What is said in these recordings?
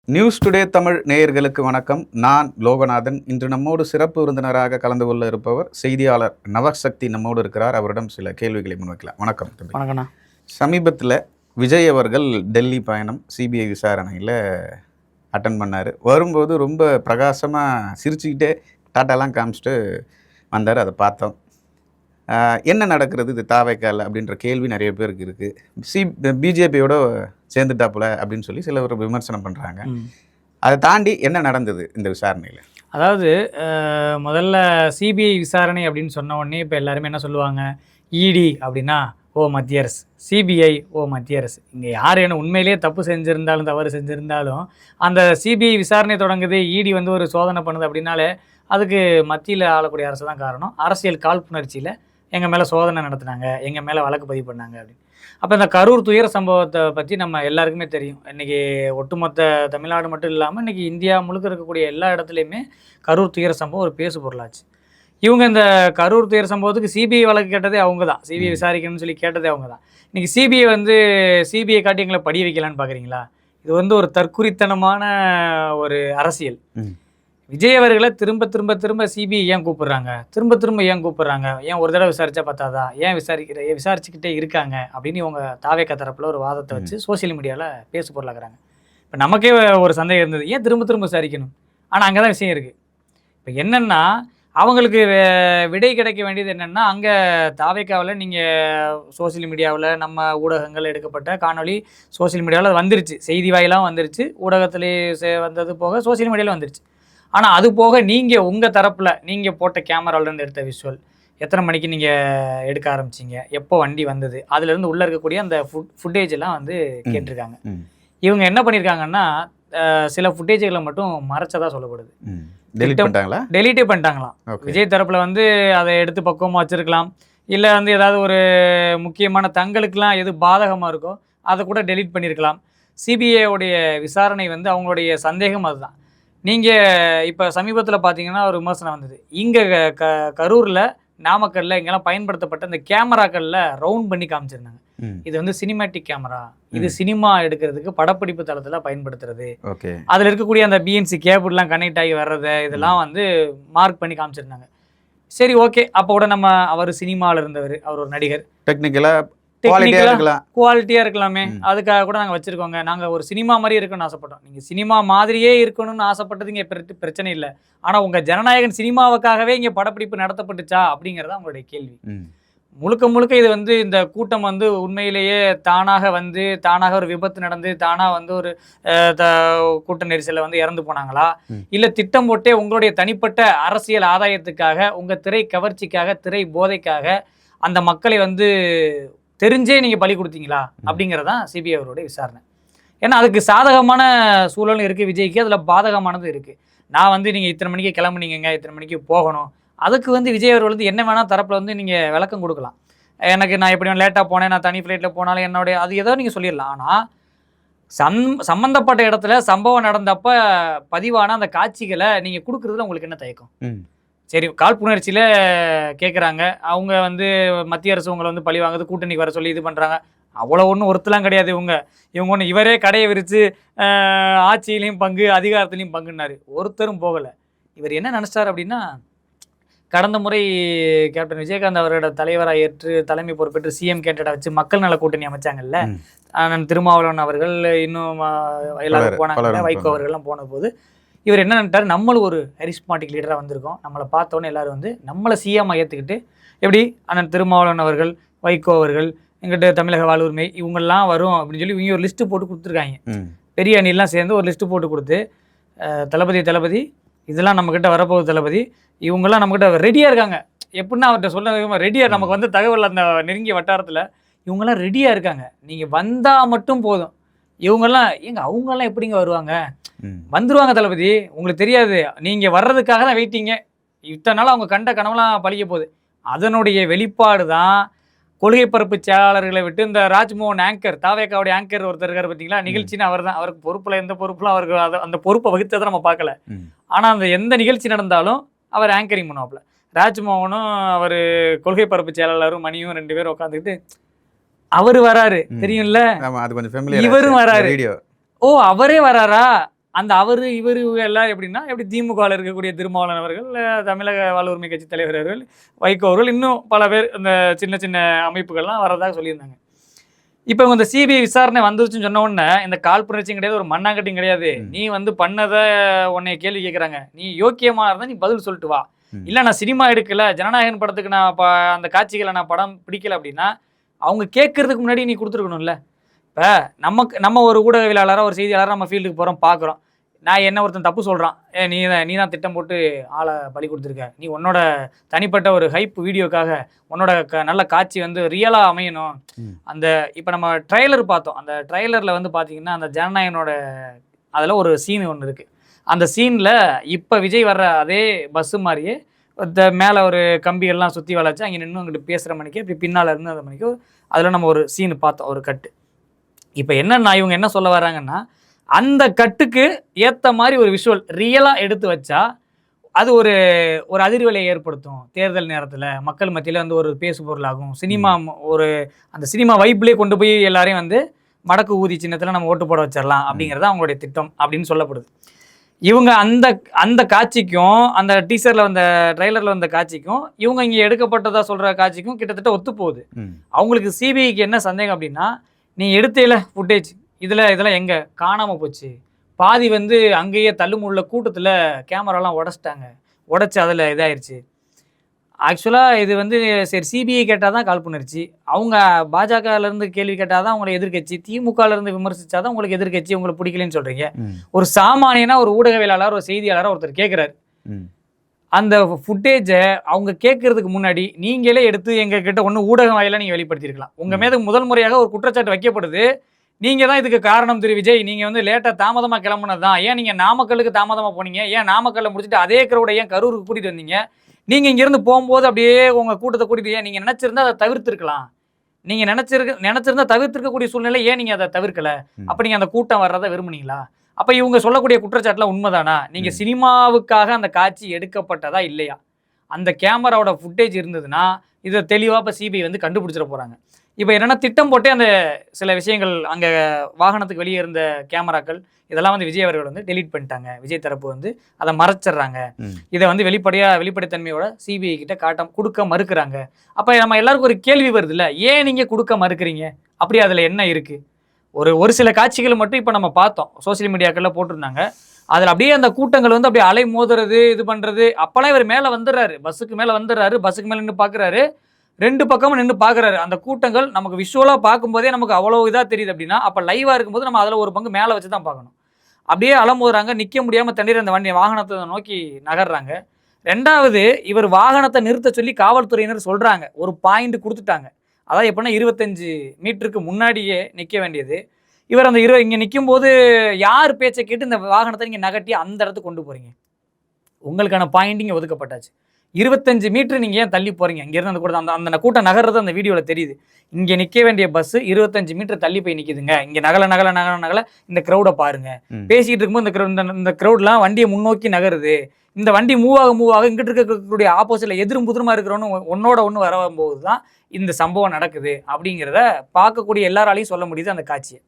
News today Tamil நேயர்களுக்கு வணக்கம். நான் லோகநாதன். இன்று நம்மோடு சிறப்பு விருந்தினராக கலந்து கொள்ள இருப்பவர் செய்தியாளர் நவசக்தி நம்மோடு இருக்கிறார். அவரிடம் சில கேள்விகளை முன்வைக்கலாம். வணக்கம். வணக்கண்ணா. சமீபத்தில் விஜய் அவர்கள் டெல்லி பயணம் சிபிஐ விசாரணையில் அட்டன் பண்ணார். வரும்போது ரொம்ப பிரகாசமாக சிரிச்சுக்கிட்டே டாட்டாலாம் காமிச்சிட்டு வந்தார். அதை பார்த்தோம். என்ன நடக்கிறது இது தாவைக்கால அப்படின்ற கேள்வி நிறைய பேருக்கு இருக்குது. பிஜேபியோட சேர்ந்துட்டாப்புல அப்படின்னு சொல்லி சில ஒரு விமர்சனம் பண்ணுறாங்க. அதை தாண்டி என்ன நடந்தது இந்த விசாரணையில்? அதாவது முதல்ல சிபிஐ விசாரணை அப்படின்னு சொன்ன உடனே இப்போ எல்லாருமே என்ன சொல்லுவாங்க, இடி அப்படின்னா ஓ மத்திய அரசு, சிபிஐ ஓ மத்திய அரசு. இங்கே யார் என்ன உண்மையிலேயே தப்பு செஞ்சுருந்தாலும் தவறு செஞ்சுருந்தாலும் அந்த சிபிஐ விசாரணை தொடங்குது, இடி வந்து ஒரு சோதனை பண்ணுது அப்படின்னாலே அதுக்கு மத்தியில் ஆளக்கூடிய அரசு தான் காரணம். அரசியல் காழ்ப்புணர்ச்சியில் எங்கள் மேலே சோதனை நடத்துனாங்க, எங்கள் மேலே வழக்கு பதிவு பண்ணாங்க அப்படின்னு. அப்போ இந்த கரூர் துயர சம்பவத்தை பற்றி நம்ம எல்லாருக்குமே தெரியும். இன்றைக்கி ஒட்டுமொத்த தமிழ்நாடு மட்டும் இல்லாமல் இன்றைக்கி இந்தியா முழுக்க இருக்கக்கூடிய எல்லா இடத்துலையுமே கரூர் துயர சம்பவம் ஒரு பேசு பொருளாச்சு. இவங்க இந்த கரூர் துயர சம்பவத்துக்கு சிபிஐ வழக்கு கேட்டதே அவங்க தான், சிபிஐ விசாரிக்கணும்னு சொல்லி கேட்டதே அவங்க தான். இன்றைக்கி சிபிஐ காட்டி எங்களை படி வைக்கலான்னு பார்க்குறீங்களா? இது வந்து ஒரு தற்குறித்தனமான ஒரு அரசியல். விஜய் அவர்களை திரும்ப திரும்ப திரும்ப சிபிஐ ஏன் கூப்பிடுறாங்க, திரும்ப ஏன் கூப்பிடுறாங்க, ஏன் ஒரு தடவை விசாரிச்சா பார்த்தாதா, ஏன் விசாரிச்சுக்கிட்டே இருக்காங்க அப்படின்னு இவங்க தாவேக்கா தரப்பில் ஒரு வாதத்தை வச்சு சோசியல் மீடியாவில் பேசு பொருளாக்குறாங்க. இப்போ நமக்கே ஒரு சந்தேகம் இருந்தது, ஏன் திரும்ப விசாரிக்கணும்? ஆனால் அங்கே தான் விஷயம் இருக்குது. இப்போ என்னென்னா அவங்களுக்கு விடை கிடைக்க வேண்டியது என்னென்னா, அங்கே தாவேக்காவில் நீங்கள் சோசியல் மீடியாவில் நம்ம ஊடகங்கள் எடுக்கப்பட்ட காணொலி சோசியல் மீடியாவில் வந்துருச்சு, செய்தி வாயிலாகவும் வந்துருச்சு, ஊடகத்துலேயே வந்தது போக சோசியல் மீடியாவில் வந்துருச்சு. ஆனால் அது போக நீங்கள் உங்கள் தரப்பில் நீங்கள் போட்ட கேமராவிலேருந்து எடுத்த விஷுவல், எத்தனை மணிக்கு நீங்கள் எடுக்க ஆரம்பிச்சிங்க, எப்போ வண்டி வந்தது, அதுலேருந்து உள்ளே இருக்கக்கூடிய அந்த ஃபுட்டேஜ் எல்லாம் வந்து கேட்டிருக்காங்க. இவங்க என்ன பண்ணியிருக்காங்கன்னா சில ஃபுட்டேஜ்களை மட்டும் மறைச்சதாக சொல்லப்படுது. டெலீட்டே பண்ணிட்டாங்களாம். விஜய் தரப்பில் வந்து அதை எடுத்து பக்குவமாக வச்சுருக்கலாம், இல்லை வந்து ஏதாவது ஒரு முக்கியமான தங்களுக்கெலாம் எது பாதகமாக இருக்கோ அதை கூட டெலீட் பண்ணியிருக்கலாம். சிபிஐயோடைய விசாரணை வந்து அவங்களுடைய சந்தேகம் அதுதான். நீங்கள் இப்போ சமீபத்தில் பார்த்தீங்கன்னா ஒரு விமர்சனம் வந்தது, இங்கே கரூரில் நாமக்கல்ல இங்கெல்லாம் பயன்படுத்தப்பட்ட இந்த கேமராக்களில் ரவுண்ட் பண்ணி காமிச்சிருந்தாங்க. இது வந்து சினிமேட்டிக் கேமரா, இது சினிமா எடுக்கிறதுக்கு படப்பிடிப்பு தளத்தில் பயன்படுத்துறது. அதில் இருக்கக்கூடிய அந்த பிஎன்சி கேபிள்லாம் கனெக்ட் ஆகி வர்றது இதெல்லாம் வந்து மார்க் பண்ணி காமிச்சிருந்தாங்க. சரி, ஓகே, அப்போ கூட நம்ம அவர் சினிமாவில் இருந்தவர், அவர் ஒரு நடிகர், குவாலிட்டியாக இருக்கலாமே, அதுக்காக கூட நாங்கள் வச்சுருக்கோங்க. நாங்கள் ஒரு சினிமா மாதிரி இருக்கணும்னு ஆசைப்பட்டோம். நீங்கள் சினிமா மாதிரியே இருக்கணும்னு ஆசைப்பட்டது இங்கே பிரச்சனை இல்லை. ஆனால் உங்கள் ஜனநாயகன் சினிமாவுக்காகவே இங்கே படப்பிடிப்பு நடத்தப்பட்டுச்சா அப்படிங்கிறதா உங்களுடைய கேள்வி. முழுக்க இது வந்து இந்த கூட்டம் வந்து உண்மையிலேயே தானாக ஒரு விபத்து நடந்து தானாக வந்து ஒரு கூட்ட நெரிசலில் வந்து இறந்து போனாங்களா, இல்லை திட்டம் போட்டே உங்களுடைய தனிப்பட்ட அரசியல் ஆதாயத்துக்காக, உங்கள் திரை கவர்ச்சிக்காக, திரை போதைக்காக அந்த மக்களை வந்து தெரிஞ்சே நீங்கள் பலி கொடுத்தீங்களா அப்படிங்கிறதான் சிபிஐ அவருடைய விசாரணை. ஏன்னா அதுக்கு சாதகமான சூழலும் இருக்குது விஜய்க்கு, அதில் பாதகமானது இருக்குது. நான் வந்து நீங்கள் இத்தனை மணிக்கு கிளம்புனீங்க, இத்தனை மணிக்கு போகணும், அதுக்கு வந்து விஜய் அவர்கள் வந்து என்ன வேணால் தரப்பில் வந்து நீங்கள் விளக்கம் கொடுக்கலாம். நான் எப்படி லேட்டாக போனேன், நான் தனி ஃப்ளைட்டில் போனாலும் என்னுடைய அது ஏதோ நீங்கள் சொல்லிடலாம். ஆனால் சம்மந்தப்பட்ட இடத்துல சம்பவம் நடந்தப்போ பதிவான அந்த காட்சிகளை நீங்கள் கொடுக்குறதுல உங்களுக்கு என்ன தயக்கம்? சரி, காழ்ப்புணர்ச்சியில் கேட்குறாங்க, அவங்க வந்து மத்திய அரசு உங்களை வந்து பழி வாங்குது, கூட்டணிக்கு வர சொல்லி இது பண்ணுறாங்க. அவ்வளோ ஒன்றும் ஒருத்தலாம் கிடையாது. இவங்க ஒன்று இவரே கடையை விரித்து ஆட்சியிலையும் பங்கு, அதிகாரத்துலேயும் பங்குன்னாரு, ஒருத்தரும் போகலை. இவர் என்ன நினச்சிட்டார் அப்படின்னா, கடந்த முறை கேப்டன் விஜயகாந்த் அவரோட தலைவராக ஏற்று தலைமை பொறுப்பேற்று சிஎம் கேண்டடா வச்சு மக்கள் நல கூட்டணி அமைச்சாங்கல்ல, திருமாவளவன் அவர்கள் இன்னும் எல்லாரும் போனாங்க, வைகோ அவர்கள்லாம் போன போது இவர் என்ன நினைட்டார், நம்மளும் ஒரு ஹரிஸ்மாட்டிக் லீடராக வந்திருக்கோம், நம்மளை பார்த்தோன்னே எல்லாரும் வந்து நம்மளை சிஎம்மாக ஏற்றுக்கிட்டு, எப்படி அண்ணன் திருமாவளவன் அவர்கள், வைகோ அவர்கள், எங்கிட்ட தமிழக வாழ்வுரிமை இவங்கெல்லாம் வரும் அப்படின்னு சொல்லி இவங்க ஒரு லிஸ்ட்டு போட்டு கொடுத்துருக்காங்க. பெரிய அணிலாம் சேர்ந்து ஒரு லிஸ்ட்டு போட்டு கொடுத்து, தளபதி இதெல்லாம் நம்மக்கிட்ட வரப்போகுது, தளபதி இவங்கெல்லாம் நம்மக்கிட்ட ரெடியாக இருக்காங்க. எப்படின்னா அவர்கிட்ட சொல்ல ரெடியாக, நமக்கு வந்து தகவல் அந்த நெருங்கிய வட்டாரத்தில் இவங்கெல்லாம் ரெடியாக இருக்காங்க, நீங்கள் வந்தால் மட்டும் போதும். இவங்கெல்லாம் அவங்கெல்லாம் எப்படிங்க வருவாங்க, வந்துருவாங்க தளபதி, உங்களுக்கு தெரியாது, நீங்கள் வர்றதுக்காக தான் வெயிட்டிங்க, இத்தனை நாள் அவங்க கண்ட கனவுலாம் பழிக்க போகுது. அதனுடைய வெளிப்பாடு தான் கொள்கை பரப்பு செயலாளர்களை விட்டு இந்த ராஜ்மோகன் ஆங்கர், தாவேக்காவுடைய ஆங்கர் ஒருத்தர் இருக்கார் பார்த்தீங்களா, நிகழ்ச்சின்னு அவர் தான், அவருக்கு பொறுப்பில் எந்த பொறுப்புலாம் அவருக்கு அந்த பொறுப்பை வகித்ததை நம்ம பார்க்கல. ஆனால் அந்த எந்த நிகழ்ச்சி நடந்தாலும் அவர் ஆங்கரிங் பண்ணுவாப்புல. ராஜ்மோகனும் அவர் கொள்கை பரப்பு செயலாளரும் மணியும் 2 பேரும் உட்காந்துக்கிட்டு அவர் வராரு தெரியும்ல, இவரும் வராரு, ஓ அவரே வராரா, அந்த அவரு இவரு எல்லாம் எப்படின்னா எப்படி திமுகவில் இருக்கக்கூடிய திருமாவளவன் அவர்கள், தமிழக வாழ் உரிமை கட்சி தலைவர் அவர்கள், வைகோ அவர்கள், இன்னும் பல பேர் இந்த சின்ன சின்ன அமைப்புகள்லாம் வரதாக சொல்லியிருந்தாங்க. இப்போ இவங்க இந்த சிபிஐ விசாரணை வந்துருச்சுன்னு சொன்ன உடனே இந்த காழ்ப்புணர்ச்சியும் கிடையாது, ஒரு மண்ணாங்கட்டியும் கிடையாது. நீ வந்து பண்ணதை உன்னை கேள்வி கேட்குறாங்க, நீ யோக்கியமாக இருந்தால் நீ பதில் சொல்லிட்டு வா. இல்லை நான் சினிமா எடுக்கல, ஜனநாயகன் படத்துக்கு நான் அந்த காட்சிகளை நான் படம் பிடிக்கல அப்படின்னா அவங்க கேட்கறதுக்கு முன்னாடி நீ கொடுத்துருக்கணும்ல. இப்போ நம்ம ஒரு ஊடகவியலாளராக ஒரு செய்தியாளராக நம்ம ஃபீல்டுக்கு போகிறோம், பார்க்குறோம். நான் என்ன ஒருத்தன் தப்பு சொல்கிறான், நீ தான் திட்டம் போட்டு ஆளை பலி கொடுத்துருக்க, நீ உன்னோட தனிப்பட்ட ஒரு ஹைப் வீடியோக்காக உன்னோட நல்ல காட்சி வந்து ரியலாக அமையணும். அந்த இப்போ நம்ம ட்ரைலர் பார்த்தோம், அந்த ட்ரைலரில் வந்து பார்த்தீங்கன்னா அந்த ஜனநாயகனோட அதில் ஒரு சீன் ஒன்று இருக்குது. அந்த சீனில் இப்போ விஜய் வர்ற அதே பஸ்ஸு மாதிரியே மேலே ஒரு கம்பிகள்லாம் சுற்றி வளைச்சு அங்கே நின்று அங்கிட்டு பேசுகிற மணிக்கு இப்படி பின்னால் இருந்து அந்த மணிக்கு அதில் நம்ம ஒரு சீனு பார்த்தோம், ஒரு கட்டு. இப்போ என்னன்னா இவங்க என்ன சொல்ல வராங்கன்னா, அந்த கட்டுக்கு ஏற்ற மாதிரி ஒரு விஷுவல் ரியலாக எடுத்து வச்சா அது ஒரு அதிர்வலையை ஏற்படுத்தும். தேர்தல் நேரத்தில் மக்கள் மத்தியில் வந்து ஒரு பேசு பொருளாகும். சினிமா ஒரு அந்த சினிமா வைப்லேயே கொண்டு போய் எல்லாரையும் வந்து மடக்கு ஊதி சின்னத்தில் நம்ம ஓட்டு போட வச்சிடலாம் அப்படிங்கிறது அவங்களுடைய திட்டம் அப்படின்னு சொல்லப்படுது. இவங்க அந்த காட்சிக்கும் அந்த டீசரில் வந்த ட்ரைலரில் வந்த காட்சிக்கும் இவங்க இங்கே எடுக்கப்பட்டதா சொல்கிற காட்சிக்கும் கிட்டத்தட்ட ஒத்து போகுது. அவங்களுக்கு சிபிஐக்கு என்ன சந்தேகம் அப்படின்னா, நீ எடுத்தேல ஃபுட்டேஜ் இதெல்லாம் எங்கே காணாமல் போச்சு, பாதி வந்து அங்கேயே தள்ளுமுள்ள கூட்டத்தில் கேமராலாம் உடச்சி அதில் இதாயிருச்சு. ஆக்சுவலாக இது வந்து சரி சிபிஐ கேட்டால் தான் காழ்ப்புணர்ச்சி, அவங்க பாஜகலேருந்து கேள்வி கேட்டால் தான் உங்களை எதிர்கட்சி, திமுகலேருந்து விமர்சித்தா தான் உங்களுக்கு எதிர்கட்சி, உங்களுக்கு பிடிக்கலன்னு சொல்கிறீங்க. ஒரு சாமானியனா ஒரு ஊடகவியலாளர் ஒரு செய்தியாளராக ஒருத்தர் கேட்குறாரு, அந்த ஃபுட்டேஜை அவங்க கேட்கறதுக்கு முன்னாடி நீங்களே எடுத்து எங்ககிட்ட ஒன்று ஊடகம் வாயிலாக நீங்கள் வெளிப்படுத்தியிருக்கலாம். உங்கள் மீது முதல் முறையாக ஒரு குற்றச்சாட்டு வைக்கப்படுது, நீங்கள் தான் இதுக்கு காரணம் திரு விஜய், நீங்கள் வந்து லேட்டாக தாமதமாக கிளம்புனது தான், ஏன் நீங்கள் நாமக்கலுக்கு தாமதமாக போனீங்க, ஏன் நாமக்கல்ல முடிச்சுட்டு அதே கிரௌடை ஏன் கரூருக்கு கூட்டிகிட்டு வந்தீங்க, நீங்கள் இங்கேருந்து போகும்போது அப்படியே உங்கள் கூட்டத்தை கூட்டிகிட்டு ஏன் நீங்கள் நினச்சிருந்தா அதை தவிர்த்துருக்கலாம், நீங்கள் நினச்சிருந்தா தவிர்த்திருக்கக்கூடிய சூழ்நிலை ஏன் நீங்கள் அதை தவிர்க்கலை, அப்போ நீங்கள் அந்த கூட்டம் வர்றதை விரும்புனீங்களா? அப்போ இவங்க சொல்லக்கூடிய குற்றச்சாட்டுலாம் உண்மைதானா? நீங்கள் சினிமாவுக்காக அந்த காட்சி எடுக்கப்பட்டதா இல்லையா? அந்த கேமராவோட ஃபுட்டேஜ் இருந்ததுன்னா இதை தெளிவாக இப்போ சிபிஐ வந்து கண்டுபிடிச்சிட போகிறாங்க. இப்போ என்னென்னா திட்டம் போட்டே அந்த சில விஷயங்கள் அங்கே வாகனத்துக்கு வெளியே இருந்த கேமராக்கள் இதெல்லாம் வந்து விஜய் அவர்கள் வந்து டெலீட் பண்ணிட்டாங்க. விஜய் தரப்பு வந்து அதை மறைச்சிட்றாங்க. இதை வந்து வெளிப்படைத்தன்மையோட சிபிஐ கிட்ட கொடுக்க மறுக்கிறாங்க. அப்போ நம்ம எல்லாருக்கும் ஒரு கேள்வி வருது இல்லை, ஏன் நீங்கள் கொடுக்க மறுக்கிறீங்க, அப்படி அதில் என்ன இருக்குது? ஒரு சில காட்சிகள் மட்டும் இப்போ நம்ம பார்த்தோம், சோசியல் மீடியாக்களில் போட்டிருந்தாங்க. அதில் அப்படியே அந்த கூட்டங்கள் வந்து அப்படியே அலை மோதுறது இது பண்ணுறது. அப்போலாம் இவர் மேலே வந்துடுறாரு, பஸ்ஸுக்கு மேலே நின்று பார்க்குறாரு, ரெண்டு பக்கமும் நின்று பார்க்குறாரு. அந்த கூட்டங்கள் நமக்கு விஷுவலாக பார்க்கும்போதே நமக்கு அவ்வளோ இதாக தெரியுது அப்படின்னா, அப்போ லைவாக இருக்கும்போது நம்ம அதில் ஒரு பங்கு மேலே வச்சு தான் பார்க்கணும். அப்படியே அலமோதுறாங்க, நிற்க முடியாமல் தண்ணீர் அந்த வாகனத்தை நோக்கி நகர்றாங்க. ரெண்டாவது, இவர் வாகனத்தை நிறுத்த சொல்லி காவல்துறையினர் சொல்கிறாங்க, ஒரு பாயிண்ட் கொடுத்துட்டாங்க. அதாவது எப்படின்னா 25 மீட்டருக்கு முன்னாடியே நிற்க வேண்டியது. இவர் அந்த இங்கே நிற்கும்போது யார் பேச்சை கேட்டு இந்த வாகனத்தை நீங்கள் நகட்டி அந்த இடத்துக்கு கொண்டு போகிறீங்க? உங்களுக்கான பாயிண்ட் இங்கே ஒதுக்கப்பட்டாச்சு. 25 மீட்டர் நீங்கள் ஏன் தள்ளி போகிறீங்க? இங்கேருந்து அந்த கூட அந்த கூட்டம் நகர்றது அந்த வீடியோவில் தெரியுது. இங்கே நிற்க வேண்டிய பஸ்ஸு 25 மீட்டர் தள்ளி போய் நிற்கிதுங்க. இங்கே நகல இந்த க்ரௌடை பாருங்கள். பேசிகிட்டு இருக்கும்போது இந்த க்ரௌட்லாம் வண்டியை முன்னோக்கி நகருது. இந்த வண்டி மூவ் ஆக இங்கிட்டு இருக்கக்கூடிய ஆப்போசிட்டில் எதிரும் புதிருமா இருக்கிறவனு ஒன்னோட ஒன்று வரும்போது தான் இந்த சம்பவம் நடக்குது அப்படிங்கிறத பார்க்கக்கூடிய எல்லாராலையும் சொல்ல முடியுது அந்த காட்சியை.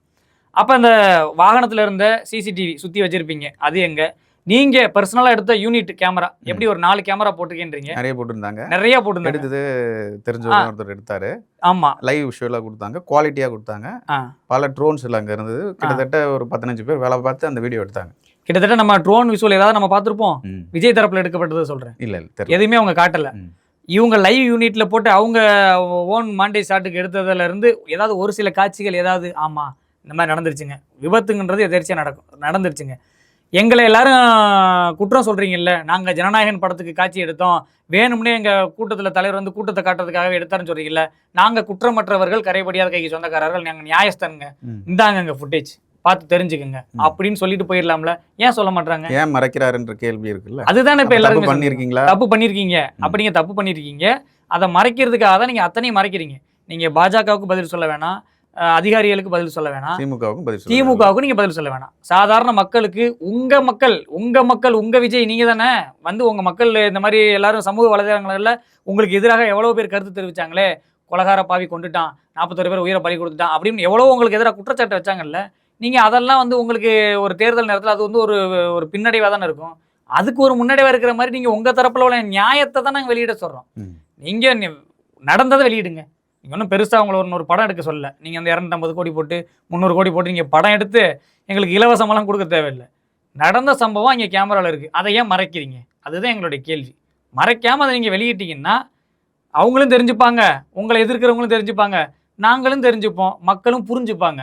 அப்போ அந்த வாகனத்தில் இருந்த சிசிடிவி சுற்றி வச்சுருப்பீங்க, அது எங்கே? நீங்கள் பர்சனலாக எடுத்த யூனிட் கேமரா எப்படி ஒரு 4 கேமரா போட்டிருக்கேன்றீங்க? நிறைய போட்டிருந்தாங்க. எடுத்தது தெரிஞ்சவங்க ஒருத்தர் எடுத்தாரு. ஆமாம், லைவ் விஷுவலாக கொடுத்தாங்க, குவாலிட்டியாக கொடுத்தாங்க. பல ட்ரோன்ஸ் எல்லாம் அங்கே இருந்தது. கிட்டத்தட்ட ஒரு 15 பேர் வேலை பார்த்து அந்த வீடியோ எடுத்தாங்க. கிட்டத்தட்ட நம்ம ட்ரோன் விஷுவல் ஏதாவது நம்ம பார்த்துருப்போம். விஜய் தரப்பில் எடுக்கப்பட்டது சொல்கிறேன். இல்லை எதுவுமே அவங்க காட்டலை. இவங்க லைவ் யூனிட்டில் போட்டு அவங்க ஓன் மாண்டே ஷாட்டுக்கு எடுத்ததுலேருந்து ஏதாவது ஒரு சில காட்சிகள் ஏதாவது ஆமாம் இந்த மாதிரி நடந்துருச்சுங்க, விபத்துங்கன்றது எதிர்ச்சியாக நடந்துருச்சுங்க, எங்களை எல்லாரும் குற்றம் சொல்கிறீங்கல்ல, நாங்கள் ஜனநாயகன் படத்துக்கு காட்சி எடுத்தோம், வேணும்னே எங்கள் கூட்டத்தில் தலைவர் வந்து கூட்டத்தை காட்டுறதுக்காகவே எடுத்தாருன்னு சொல்கிறீங்கல்ல, நாங்கள் குற்றமற்றவர்கள் கரைபடியாத கைக்கு சொந்தக்காரர்கள், நாங்கள் நியாயஸ்தானுங்க, இந்தாங்க எங்கள் ஃபுட்டேஜ் பார்த்து தெரிஞ்சுக்கங்க அப்படின்னு சொல்லிட்டு போயிடலாம்ல, ஏன் சொல்ல மாட்டாங்க? ஏன் மறைக்கிறாருன்ற கேள்வி இருக்குல்ல. அதுதானே இப்போ எல்லாரும் தப்பு பண்ணியிருக்கீங்க. அப்போ நீங்கள் தப்பு பண்ணியிருக்கீங்க, அதை மறைக்கிறதுக்காக தான் நீங்கள் அத்தனையும் மறைக்கிறீங்க. நீங்கள் பாஜகவுக்கு பதில் சொல்ல வேணாம், அதிகாரிகளுக்கு பதில் சொல்ல வேணாம், திமுகவுக்கும் நீங்கள் பதில் சொல்ல வேணாம். சாதாரண மக்களுக்கு உங்கள் மக்கள் உங்கள் விஜய் நீங்கள் தானே வந்து உங்கள் மக்கள் இந்த மாதிரி எல்லாரும் சமூக வலைதளங்களில் உங்களுக்கு எதிராக எவ்வளோ பேர் கருத்து தெரிவித்தாங்களே, கொலகார பாவி கொண்டுட்டான், 41 பேர் உயிரை பலி கொடுத்துட்டான் அப்படின்னு எவ்வளோ உங்களுக்கு எதிராக குற்றச்சாட்டு வச்சாங்கல்ல, நீங்கள் அதெல்லாம் வந்து உங்களுக்கு ஒரு தேர்தல் நேரத்தில் அது வந்து ஒரு ஒரு பின்னடைவாக தானே இருக்கும். அதுக்கு ஒரு முன்னடைவாக இருக்கிற மாதிரி நீங்கள் உங்கள் தரப்பில் உள்ள நியாயத்தை தான் நாங்கள் வெளியிட சொல்கிறோம். நீங்கள் நடந்ததை வெளியிடுங்க. நீங்கள் ஒன்றும் பெருசாக உங்களை ஒரு படம் எடுக்க சொல்லல. நீங்கள் அந்த 250 கோடி போட்டு 300 கோடி போட்டு நீங்கள் படம் எடுத்து எங்களுக்கு இலவசமெல்லாம் கொடுக்க தேவையில்லை. நடந்த சம்பவம் இங்கே கேமராவில் இருக்குது. அதை ஏன் மறைக்கிறீங்க? அதுதான் எங்களுடைய கேள்வி. மறைக்காமல் அதை நீங்கள் வெளியிட்டீங்கன்னா அவங்களும் தெரிஞ்சுப்பாங்க, உங்களை எதிர்க்கிறவங்களும் தெரிஞ்சுப்பாங்க, நாங்களும் தெரிஞ்சுப்போம், மக்களும் புரிஞ்சுப்பாங்க.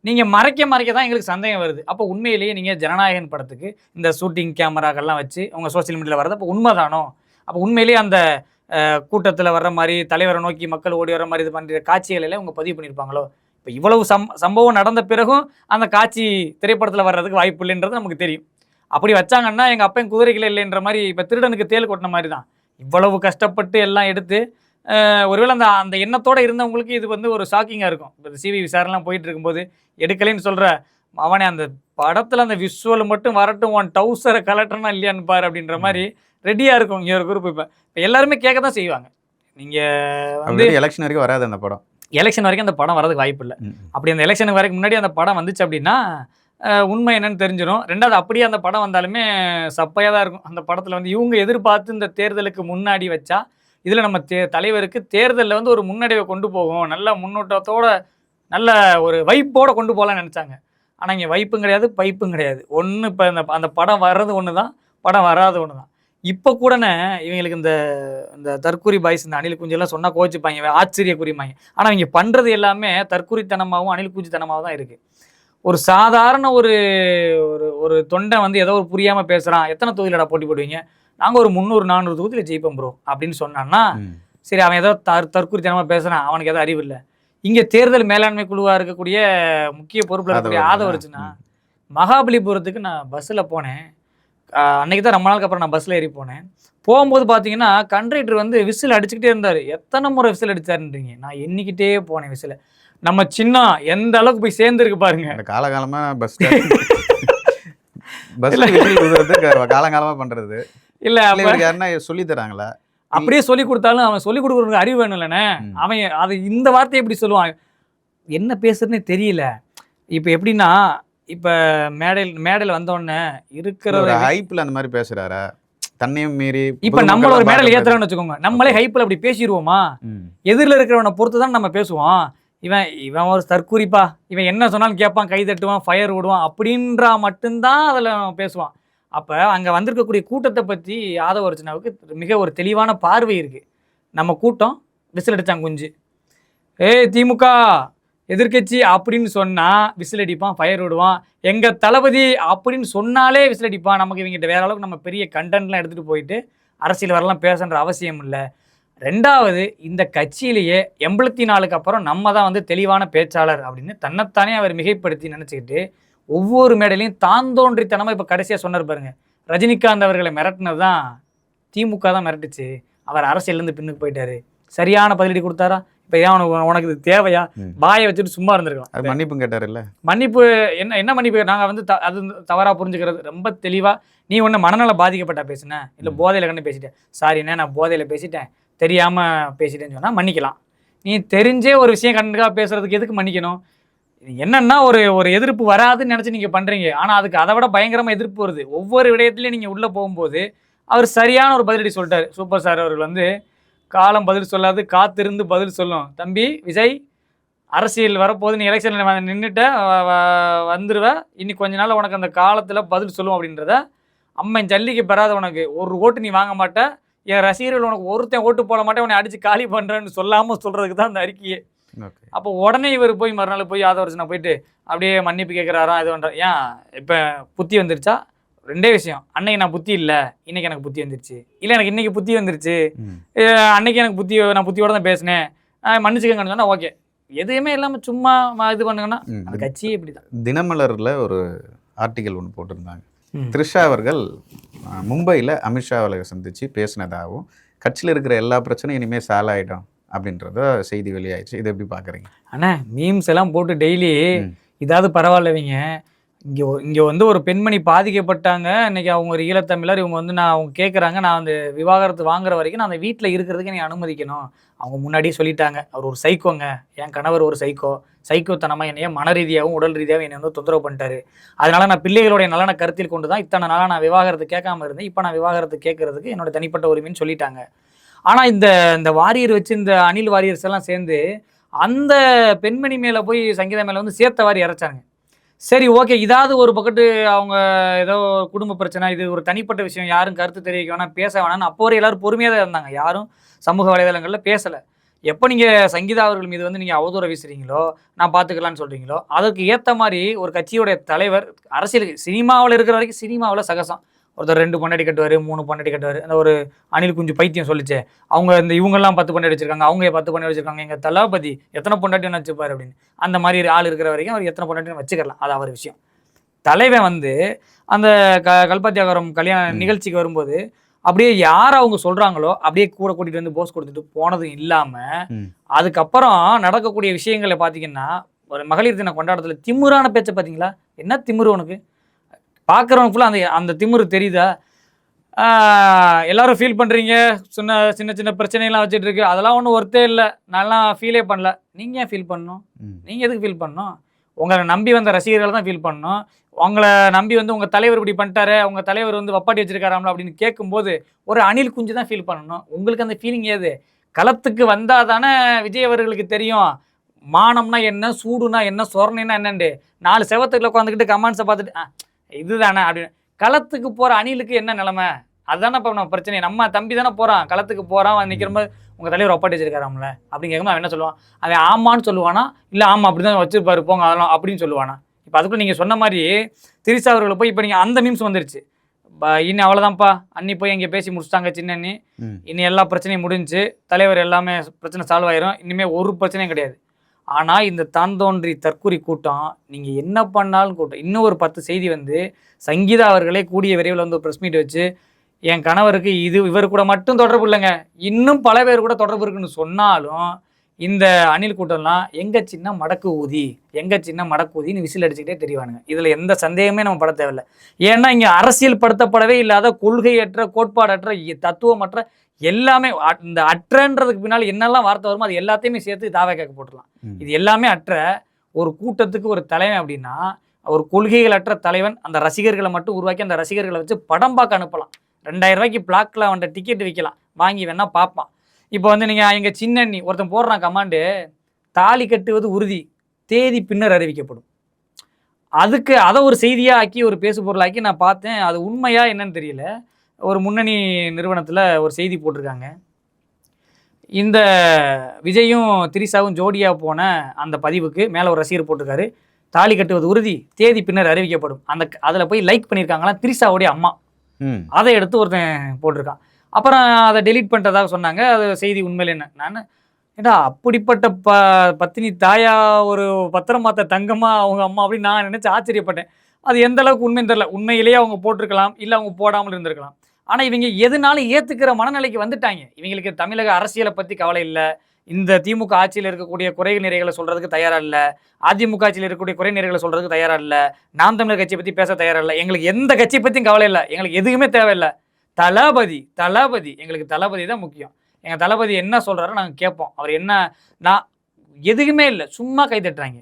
நீங்கள் மறைக்க தான் எங்களுக்கு சந்தேகம் வருது. அப்போ உண்மையிலேயே நீங்கள் ஜனநாயகன் படத்துக்கு இந்த ஷூட்டிங் கேமராக்கள்லாம் வச்சு உங்கள் சோசியல் மீடியாவில் வர்றது அப்போ உண்மைதானோ? அப்போ உண்மையிலேயே அந்த கூட்டத்தில் வர்ற மாதிரி தலைவரை நோக்கி மக்கள் ஓடி வர மாதிரி இது பண்ணுற காட்சிகள் எல்லாம் இவங்க பதிவு பண்ணியிருப்பாங்களோ? இப்போ இவ்வளவு சம்பவம் நடந்த பிறகும் அந்த காட்சி திரைப்படத்தில் வர்றதுக்கு வாய்ப்பு இல்லைன்றது நமக்கு தெரியும். அப்படி வச்சாங்கன்னா எங்கள் அப்பன் குதிரைகள் இல்லைன்ற மாதிரி இப்போ திருடனுக்கு தேல் கொட்டின மாதிரி தான். இவ்வளவு கஷ்டப்பட்டு எல்லாம் எடுத்து ஒருவேளை அந்த எண்ணத்தோடு இருந்தவங்களுக்கு இது வந்து ஒரு ஷாக்கிங்காக இருக்கும். இப்போ சிபிஐ விசாரணைலாம் போயிட்டு இருக்கும்போது எடுக்கலைன்னு சொல்கிற அவனே அந்த படத்தில் அந்த விஷுவல் மட்டும் வரட்டும், உன் டவுசரை கலெக்டர்னா இல்லையான்னு பாரு அப்படின்ற மாதிரி ரெடியாக இருக்கும் இங்கே ஒரு குரூப். இப்போ எல்லாருமே கேட்க தான் செய்வாங்க. நீங்கள் வந்து எலெக்ஷன் வரைக்கும் வராது அந்த படம். எலெக்ஷன் வரைக்கும் அந்த படம் வரதுக்கு வாய்ப்பு இல்லை. அப்படி அந்த எலெக்ஷனுக்கு வரைக்கும் முன்னாடி அந்த படம் வந்துச்சு அப்படின்னா உண்மை என்னன்னு தெரிஞ்சிடும். ரெண்டாவது அப்படியே அந்த படம் வந்தாலுமே சப்பையாக தான் இருக்கும். அந்த படத்தில் வந்து இவங்க எதிர்பார்த்து இந்த தேர்தலுக்கு முன்னாடி வச்சா இதில் நம்ம தலைவருக்கு தேர்தலில் வந்து ஒரு முன்னடைவை கொண்டு போகும், நல்ல முன்னோட்டத்தோட நல்ல ஒரு வைப்போடு கொண்டு போகலான்னு நினச்சாங்க. ஆனால் இங்கே வைப்பும் கிடையாது, பைப்பும் கிடையாது. ஒன்று இப்போ அந்த படம் வர்றது ஒன்று தான், படம் வராது ஒன்று தான். இப்போ கூடனே இவங்களுக்கு இந்த தற்கூரி பாய்ஸ் இந்த அணில் குஞ்செல்லாம் சொன்னால் கோச்சிப்பாங்க, ஆச்சரிய குறிப்பாங்க. ஆனால் இவங்க பண்ணுறது எல்லாமே தற்கூரித்தனமாகவும் அணில் குஞ்சுத்தனமாகவும் தான் இருக்குது. ஒரு சாதாரண ஒரு ஒரு தொண்டை வந்து ஏதோ ஒரு புரியாமல் பேசுகிறான், எத்தனை தொகுதியிலடா போட்டி போடுவீங்க, நாங்கள் ஒரு 300-400 தொகுதியில் ஜெயிப்போம் ப்ரோ அப்படின்னு சொன்னான்னா சரி, அவன் ஏதோ தற்கூரித்தனமாக பேசுகிறான், அவனுக்கு ஏதோ அறிவு இல்லை. இங்கே தேர்தல் மேலாண்மை குழுவாக இருக்கக்கூடிய முக்கிய பொறுப்பில் இருக்கக்கூடிய ஆதவர்ஜுனா மகாபலிபுரத்துக்கு நான் பஸ்ஸில் போனேன். அன்றைக்கி தான் ரொம்ப நாளுக்கு அப்புறம் நான் பஸ்ஸில் ஏறி போனேன். போகும்போது பார்த்தீங்கன்னா கண்ட்ரக்டர் வந்து விசில் அடிச்சுக்கிட்டே இருந்தார். எத்தனை முறை விசில் அடித்தாருன்றீங்க? நான் எண்ணிக்கிட்டே போனேன் விசில். நம்ம சின்ன எந்த அளவுக்கு போய் சேர்ந்துருக்கு பாருங்க. காலகாலமாக காலகாலமாக பண்ணுறது இல்லை. யாருன்னா சொல்லி தராங்களா? அப்படியே சொல்லி கொடுத்தாலும் அவன் சொல்லி கொடுக்குறதுக்கு அறிவு வேணும் இல்லைண்ணே. அவன் அது இந்த வார்த்தையை எப்படி சொல்லுவான், என்ன பேசுறதுன்னே தெரியல. இப்போ எப்படின்னா இப்போ மேடையில் வந்தோடனே இருக்கிற ஹைப்பில் அந்த மாதிரி பேசுகிறாரா? தன்னையும் மீறி இப்போ நம்மள ஒரு மேடையில் ஏற்றுறான்னு வச்சுக்கோங்க, நம்மளே ஹைப்பில் அப்படி பேசிடுவோமா? எதிரில் இருக்கிறவனை பொறுத்து தான் நம்ம பேசுவோம். இவன் ஒரு தற்கூரிப்பா, இவன் என்ன சொன்னாலும் கேட்பான், கை தட்டுவான், ஃபயர் விடுவான் அப்படின்றா மட்டும்தான் அதில் பேசுவான். அப்போ அங்கே வந்திருக்கக்கூடிய கூட்டத்தை பற்றி ஆதவர்ஜுனாவுக்கு மிக ஒரு தெளிவான பார்வை இருக்குது. நம்ம கூட்டம் விசில் அடித்தான் குஞ்சு, திமுக எதிர்கட்சி அப்படின்னு சொன்னால் விசில் அடிப்பான், ஃபயர் விடுவான். எங்கள் தளபதி அப்படின்னு சொன்னாலே விசில் அடிப்பான். நமக்கு இவங்ககிட்ட வேற அளவுக்கு நம்ம பெரிய கண்டென்ட்லாம் எடுத்துகிட்டு போயிட்டு அரசியல் வரலாம் பேசுன்ற அவசியம் இல்லை. ரெண்டாவது, இந்த கட்சியிலேயே 84க்கு அப்புறம் நம்ம தான் வந்து தெளிவான பேச்சாளர் அப்படின்னு தன்னைத்தானே அவர் மிகைப்படுத்தி நினச்சிக்கிட்டு ஒவ்வொரு மேடையிலையும் தாந்தோன்றித்தனமாக இப்போ கடைசியாக சொன்னார் பாருங்க, ரஜினிகாந்த் அவர்களை மிரட்டினது தான் திமுக தான் மிரட்டுச்சு, அவர் அரசியலேருந்து பின்னுக்கு போயிட்டாரு, சரியான பதிலடி கொடுத்தாரா? இப்போ ஏன் உனக்கு இது தேவையா? பாயை வச்சுட்டு சும்மா இருந்திருக்கலாம். அது மன்னிப்பும் கேட்டார் இல்லை? மன்னிப்பு என்ன மன்னிப்பு? நாங்கள் வந்து அது தவறாக புரிஞ்சுக்கிறது ரொம்ப தெளிவாக. நீ ஒன்று மனநல பாதிக்கப்பட்டா பேசுனேன், இல்லை போதையில் கண்டு பேசிட்டேன், சாரிண்ணே நான் போதையில் பேசிட்டேன், தெரியாமல் பேசிட்டேன்னு சொன்னால் மன்னிக்கலாம். நீ தெரிஞ்சே ஒரு விஷயம் கண்டுக்காக பேசுகிறதுக்கு எதுக்கு மன்னிக்கணும்? என்னன்னா ஒரு எதிர்ப்பு வராதுன்னு நினச்சி நீங்கள் பண்ணுறீங்க, ஆனால் அதுக்கு அதை விட பயங்கரமாக எதிர்ப்பு வருது. ஒவ்வொரு விடயத்துலையும் நீங்கள் உள்ளே போகும்போது அவர் சரியான ஒரு பதிலடி சொல்லிட்டார். சூப்பர் ஸ்டார் அவர்கள் வந்து காலம் பதில் சொல்லாது காத்திருந்து பதில் சொல்லும். தம்பி விஜய், அரசியல் வரப்போது, நீ எலெக்ஷனில் நின்றுட்ட வந்துடுவ, இன்னி கொஞ்ச நாள் உனக்கு அந்த காலத்தில் பதில் சொல்லும் அப்படின்றத அம்மன் ஜல்லிக்கு பெறாத உனக்கு ஒரு ஓட்டு நீ வாங்க மாட்டேன், என் ரசிகர்கள் உனக்கு ஒருத்தன் ஓட்டு போட மாட்டேன், உன்னை அடித்து காலி பண்ணுறேன்னு சொல்லாமல் சொல்கிறதுக்கு தான் அந்த அறிக்கையே. அப்போ உடனே இவர் போய் மறுநாள் போய் ஆதவர்ஜுனா போயிட்டு அப்படியே மன்னிப்பு கேட்குறாரா இது பண்ணுறா? ஏன் இப்போ புத்தி வந்துருச்சா? ரெண்டே விஷயம், அன்னைக்கு நான் புத்தி இல்லை, இன்னைக்கு எனக்கு புத்தி வந்துருச்சு. இல்லை எனக்கு இன்னைக்கு புத்தி வந்துருச்சு, அன்னைக்கு எனக்கு நான் புத்தியோட தான் பேசினேன், மன்னிச்சுக்கங்கன்னு சொன்னால் ஓகே. எதுவுமே இல்லாமல் சும்மா இது பண்ணுங்கன்னா அந்த கட்சியே இப்படி தான். தினமலரில் ஒரு ஆர்டிக்கல் ஒன்று போட்டிருந்தாங்க. த்ரிஷா அவர்கள் மும்பையில் அமித்ஷா அவர்களை சந்தித்து பேசினதாகவும் கட்சியில் இருக்கிற எல்லா பிரச்சனையும் இனிமேல் சால்வ் ஆகிடும் அப்படின்றத செய்தி வெளியாயிடுச்சு. இதை எப்படி பார்க்குறீங்க? அண்ணா மீம்ஸ் எல்லாம் போட்டு டெய்லி இதாவது பரவாயில்லவங்க இங்கே வந்து ஒரு பெண்மணி பாதிக்கப்பட்டாங்க. இன்னைக்கு அவங்க ஒரு ஈழத்தமிழர். இவங்க வந்து அவங்க கேட்குறாங்க, நான் வந்து விவாகரத்து வாங்குற வரைக்கும் நான் அந்த வீட்ல இருக்கிறதுக்கு என்னைய அனுமதிக்கணும். அவங்க முன்னாடியே சொல்லிட்டாங்க. அவர் ஒரு சைக்கோங்க. என் கணவர் ஒரு சைக்கோ. சைக்கோத்தனமா என்னைய மன ரீதியாவும், உடல் ரீதியாவும் என்னை வந்து தொந்தரவு பண்ணிட்டாரு. அதனால நான் பிள்ளைகளுடைய நலன கருத்தில் கொண்டு தான் இத்தன நாளா நான் விவாகரத்து கேட்காம இருந்தேன். இப்ப நான் விவாகரத்து கேட்கறதுக்கு என்னோட தனிப்பட்ட உரிமைன்னு சொல்லிட்டாங்க. ஆனா இந்த இந்த வாரியர் வச்சு இந்த அணில் வாரியர்ஸ் எல்லாம் சேர்ந்து, அந்த பெண்மணி மேல போய் சங்கீதா மேல வந்து சேத்த வாரி இறைச்சாங்க. சரி, ஓகே. இதாவது ஒரு பக்கத்து அவங்க ஏதோ குடும்ப பிரச்சனை, இது ஒரு தனிப்பட்ட விஷயம். யாரும் கருத்து தெரிவிக்க வேணாம், பேச வேணாம்னு அப்போ வரை எல்லாரும் பொறுமையா தான் இருந்தாங்க. யாரும் சமூக வலைதளங்கள்ல பேசல. எப்ப நீங்க சங்கீதா அவர்கள் மீது வந்து நீங்க அவதூற வீசுறீங்களோ, நான் பார்த்துக்கலான்னு சொல்றீங்களோ, அதற்கு ஏத்த மாரி ஒரு கட்சியுடைய தலைவர் அரசியலுக்கு சினிமாவுல இருக்கிற வரைக்கும் சினிமாவுல சகசம். ஒருத்தர் 2 பொண்டாட்டி கட்டுவாரு, 3 பொண்டாட்டி கட்டுவாரு. அந்த ஒரு அணில் குஞ்சு பைத்தியம் சொல்லுச்சே, அவங்க இந்த இவங்கலாம் 10 பொண்டாட்டி வச்சிருக்காங்க, அவங்க 10 பொண்டாட்டி வச்சிருக்காங்க. எங்க தளபதி எத்தன பொண்டாட்டி வேணா வச்சுப்பாரு அப்படின்னு. அந்த மாரி ஆள் இருக்கிற வரைக்கும் அவர் எத்தனை பொண்டாட்டி வச்சுக்கலாம். அது அவர் விஷயம். தலைவன் வந்து அந்த கல்பாத்தியாகரம் கல்யாண ம். நிகழ்ச்சிக்கு வரும்போது, அப்படியே யார் அவங்க சொல்றாங்களோ, அப்படியே கூட கூட்டிட்டு வந்து போஸ் குடுத்துட்டு போனதும் இல்லாம, ம். அதுக்கப்புறம் நடக்கக்கூடிய விஷயங்கள பார்த்தீங்கன்னா, ஒரு மகளிர் தின கொண்டாட்டத்துல திமிரான பேச்ச பார்த்தீங்களா? என்ன திமிரு உனக்கு? பார்க்குறவங்க ஃபுல்லா அந்த அந்த திமிரு தெரியுதா? ஆ எல்லாரும் ஃபீல் பண்றீங்க. சின்ன சின்ன பிரச்சனைலாம் வச்சுட்டு இருக்கு. அதெல்லாம் ஒண்ணும் ஒர்த்தே இல்ல. நான்லாம் ஃபீலே பண்ணல. நீங்க ஏன் ஃபீல் பண்ணணும்? ம். நீங்க எதுக்கு ஃபீல் பண்ணணும்? உங்கள நம்பி வந்த ரசிகர்கள் தான் ஃபீல் பண்ணணும். உங்கள நம்பி வந்து உங்க தலைவர் இப்படி பண்ணிட்டாரே, உங்க தலைவர் வந்து வப்பாட்டி வச்சிருக்காராம்ல அப்படின்னு கேட்கும்போது, ஒரு அணில் குஞ்சு தான் ஃபீல் பண்ணணும். உங்களுக்கு அந்த ஃபீலிங் ஏது? களத்துக்கு வந்தா தானே விஜய் அவர்களுக்கு தெரியும். மானம்னா என்ன? சூடுனா என்ன? சொரணைன்னா என்னன்ட்டு. 4 செவத்துக்குள்ள உட்காந்துக்கிட்டு கமெண்ட்ஸ பார்த்துட்டு, இதுதானே அப்படின்னு. களத்துக்கு போற அணிலுக்கு என்ன நிலைமை? அதானே இப்ப நம்ம பிரச்சனை. நம்ம தம்பி தானே போறான். களத்துக்கு போறான். அவன் நிக்கிறம்போது, உங்க தலைவர் ஒப்பாட்டி வச்சிருக்காராம்ல அப்படின்னு கேட்கும்போது அவன் என்ன சொல்லுவான்? அவன் ஆமான்னு சொல்லுவானா? இல்ல ஆமா அப்படிதான் வச்சிருப்பாரு போங்க அதெல்லாம் அப்படின்னு சொல்லுவானா? இப்ப அதுக்குள்ள நீங்க சொன்ன மாரி திரிஷா அவர்கள போய் இப்ப நீங்க அந்த மீம்ஸ் வந்துருச்சு. இனி அவ்வளோதான்ப்பா. அண்ணி போய் இங்க பேசி முடிச்சுட்டாங்க சின்ன அண்ணி. ம். இனி எல்லா பிரச்சனையும் முடிஞ்சுச்சு. தலைவர் எல்லாமே பிரச்சனை சால்வ் ஆயிரும். இனிமே ஒரு பிரச்சனையும் கிடையாது. ஆனா, இந்த தான் தோன்றி தற்குறி கூட்டம், நீங்க என்ன பண்ணாலும் கூட்டம். இன்னும் ஒரு 10 செய்தி வந்து, சங்கீதா அவர்களே கூடிய விரைவில வந்து ஒரு பிரஸ் மீட் வச்சு, என் கணவருக்கு இவர் கூட மட்டும் தொடர்பு இல்லங்க. இன்னும் பல பேர் கூட தொடர்பு இருக்குன்னு சொன்னாலும், இந்த அணில் கூட்டம்லாம் எங்க சின்ன மடக்கு ஊதி, எங்க சின்ன மடக்கு ஊதின்னு விசில் அடிச்சுக்கிட்டே திரிவானுங்க. இதுல எந்த சந்தேகமே நம்ம பட தேவையில்ல. ஏன்னா, இங்க அரசியல் படுத்தப்படவே இல்லாத கொள்கையற்ற, கோட்பாடற்ற, தத்துவமற்ற எல்லாமே இந்த அற்றன்றதுக்கு பின்னால என்னெல்லாம் வார்த்தை வருமோ அது எல்லாத்தையுமே சேர்த்து தாவேக்காக்கு போட்டுறலாம். ம். இது எல்லாமே அற்ற ஒரு கூட்டத்துக்கு ஒரு தலைவன் அப்படின்னா, ஒரு கொள்கைகள் அற்ற தலைவன். அந்த ரசிகர்கள மட்டும் உருவாக்கி அந்த ரசிகர்கள வச்சு படம் பார்க்க அனுப்பலாம். ரூ. 2000 பிளாக்ல அவன்ட்ட டிக்கெட் விக்கலாம். வாங்கி வேணா பார்ப்பான். இப்போ வந்து நீங்க எங்க சின்னண்ணி ஒருத்தன் போடுறான் கமாண்டு, தாலி கட்டுவது உறுதி. தேதி பின்னர் அறிவிக்கப்படும். அதுக்கு அத ஒரு செய்தியா ஆக்கி ஒரு பேசு பொருளாக்கி நான் பார்த்தேன். அது உண்மையா என்னன்னு தெரியல. ஒரு முன்னணி நிறுவனத்துல ஒரு செய்தி போட்டிருக்காங்க. இந்த விஜயும், திரிஷாவும் ஜோடியா போன அந்த பதிவுக்கு மேல ஒரு ரசிகர் போட்டிருக்காரு. தாலி கட்டுவது உறுதி, தேதி பின்னர் அறிவிக்கப்படும். அதுல போய் லைக் பண்ணியிருக்காங்களாம் திரிஷாவுடைய அம்மா. ம். அத எடுத்து ஒருத்தன் போட்டிருக்கான். அப்புறம் அத டெலீட் பண்ணிட்டதா சொன்னாங்க. அது செய்தி உண்மையில என்ன? நானு ஏன்டா அப்படிப்பட்ட பத்தினி தாயா ஒரு பத்திரம் பார்த்த தங்கமா அவங்க அம்மா அப்படின்னு நான் நினைச்சு ஆச்சரியப்பட்டேன். அது எந்த அளவுக்கு உண்மைன்னு தெரியல. உண்மையிலேயே அவங்க போட்டிருக்கலாம். இல்ல அவங்க போடாமல் இருந்திருக்கலாம். ஆனா இவங்க எதுனாலும் ஏத்துக்கிற மனநிலைக்கு வந்துட்டாங்க. இவங்களுக்கு தமிழக அரசியல பத்தி கவலை இல்ல. இந்த திமுக ஆட்சியில இருக்கக்கூடிய குறை நிறைகள சொல்றதுக்கு தயாரா இல்ல. அதிமுக ஆட்சியில இருக்கக்கூடிய குறை நிறைகள சொல்றதுக்கு தயாரா இல்ல. நாம் தமிழர் கட்சிய பத்தி பேச தயாரா இல்ல. எங்களுக்கு எந்த கட்சிய பத்தியும் கவலை இல்ல. எங்களுக்கு எதுவுமே தேவையில்ல. தளபதி, தளபதி. எங்களுக்கு தளபதி தான் முக்கியம். எங்க தளபதி என்ன சொல்றாரோ நாங்க கேட்போம். அவர் என்ன நான் எதுவுமே இல்ல. சும்மா கை தட்டுறாங்க.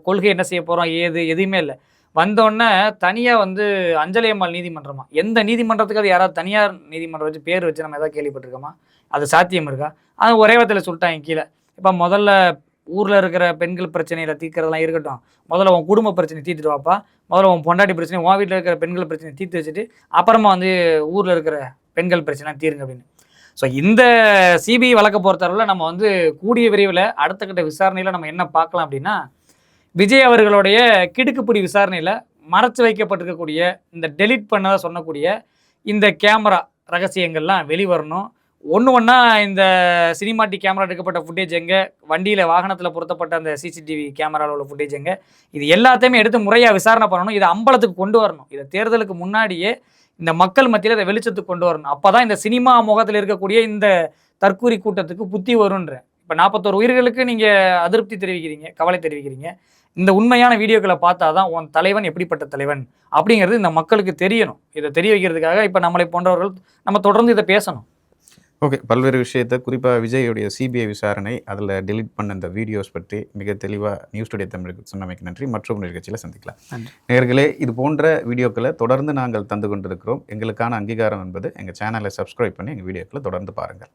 கொள்கை என்ன செய்ய போறோம்? ஏது? எதுவுமே இல்ல. வந்தோன்னே தனியா வந்து அஞ்சலை அம்மாள் நீதிமன்றமா? எந்த நீதிமன்றத்துக்கு யாராவது தனியார் நீதிமன்றம் வச்சு பேர் வச்சு நம்ம ஏதாவது கேள்விப்பட்டுருக்கோமா? அது சாத்தியம் இருக்கா? அது ஒரே வார்த்தையில சொல்லிட்டாங்க கீழ. இப்ப முதல்ல ஊர்ல இருக்கிற பெண்கள் பிரச்சனையில தீர்க்கிறதெல்லாம் இருக்கட்டும். முதல்ல உன் குடும்ப பிரச்சனைய தீர்த்துட்டு வாப்பா. முதல்ல உன் பொண்டாட்டி பிரச்சனை, உன் வீட்ல இருக்கிற பெண்கள் பிரச்சனைய தீர்த்து வச்சுட்டு, அப்புறமா வந்து ஊர்ல இருக்கிற பெண்கள் பிரச்சனை தீருங்க அப்படின்னு. ஸோ இந்த சிபிஐ வழக்க பொறுத்தளவுல நம்ம வந்து கூடிய விரைவில அடுத்த கட்ட விசாரணையில நம்ம என்ன பார்க்கலாம் அப்படின்னா, விஜய் அவர்களுடைய கிடுக்குப்பிடி விசாரணையில மறைச்சு வைக்கப்பட்டிருக்கக்கூடிய இந்த டெலீட் பண்ணதா சொல்லக்கூடிய இந்த கேமரா ரகசியங்கள்லாம் வெளிவரணும். ஒண்ணு ஒண்ணா இந்த சினிமாட்டிக் கேமரா எடுக்கப்பட்ட ஃபுட்டேஜ் எங்க? வண்டியில வாகனத்தில பொருத்தப்பட்ட அந்த சிசிடிவி கேமரால உள்ள ஃபுட்டேஜ் எங்க? இது எல்லாத்தையுமே எடுத்து முறையா விசாரணை பண்ணணும். இத அம்பலத்துக்கு கொண்டு வரணும். இத தேர்தலுக்கு முன்னாடியே இந்த மக்கள் மத்தியில இத வெளிச்சத்துக்கு கொண்டு வரணும். அப்பதான் இந்த சினிமா முகத்தில இருக்கக்கூடிய இந்த தற்கூரி கூட்டத்துக்கு புத்தி வரும்ன்றேன். இப்ப 41 உயிர்களுக்கு நீங்க அதிருப்தி தெரிவிக்கிறீங்க, கவலை தெரிவிக்கிறீங்க. இந்த உண்மையான வீடியோக்களை பார்த்தா தான் உன் தலைவன் எப்படிப்பட்ட தலைவன் அப்படிங்கிறது இந்த மக்களுக்கு தெரியணும். இதை தெரிய வைக்கிறதுக்காக இப்போ நம்மளை போன்றவர்கள் நம்ம தொடர்ந்து இதை பேசணும். ஓகே, பல்வேறு விஷயத்தை குறிப்பாக விஜயுடைய சிபிஐ விசாரணை அதில் டெலீட் பண்ண இந்த வீடியோஸ் பற்றி மிக தெளிவாக நியூஸ் டுடே தமிழுக்கு சொன்னமைக்கு நன்றி. மற்றும் நிகழ்ச்சியில் சந்திக்கலாம். நேயர்களே, இது போன்ற வீடியோக்களை தொடர்ந்து நாங்கள் தந்து கொண்டிருக்கிறோம். எங்களுக்கான அங்கீகாரம் என்பது எங்கள் சேனலை சப்ஸ்கிரைப் பண்ணி எங்கள் வீடியோக்களை தொடர்ந்து பாருங்கள்.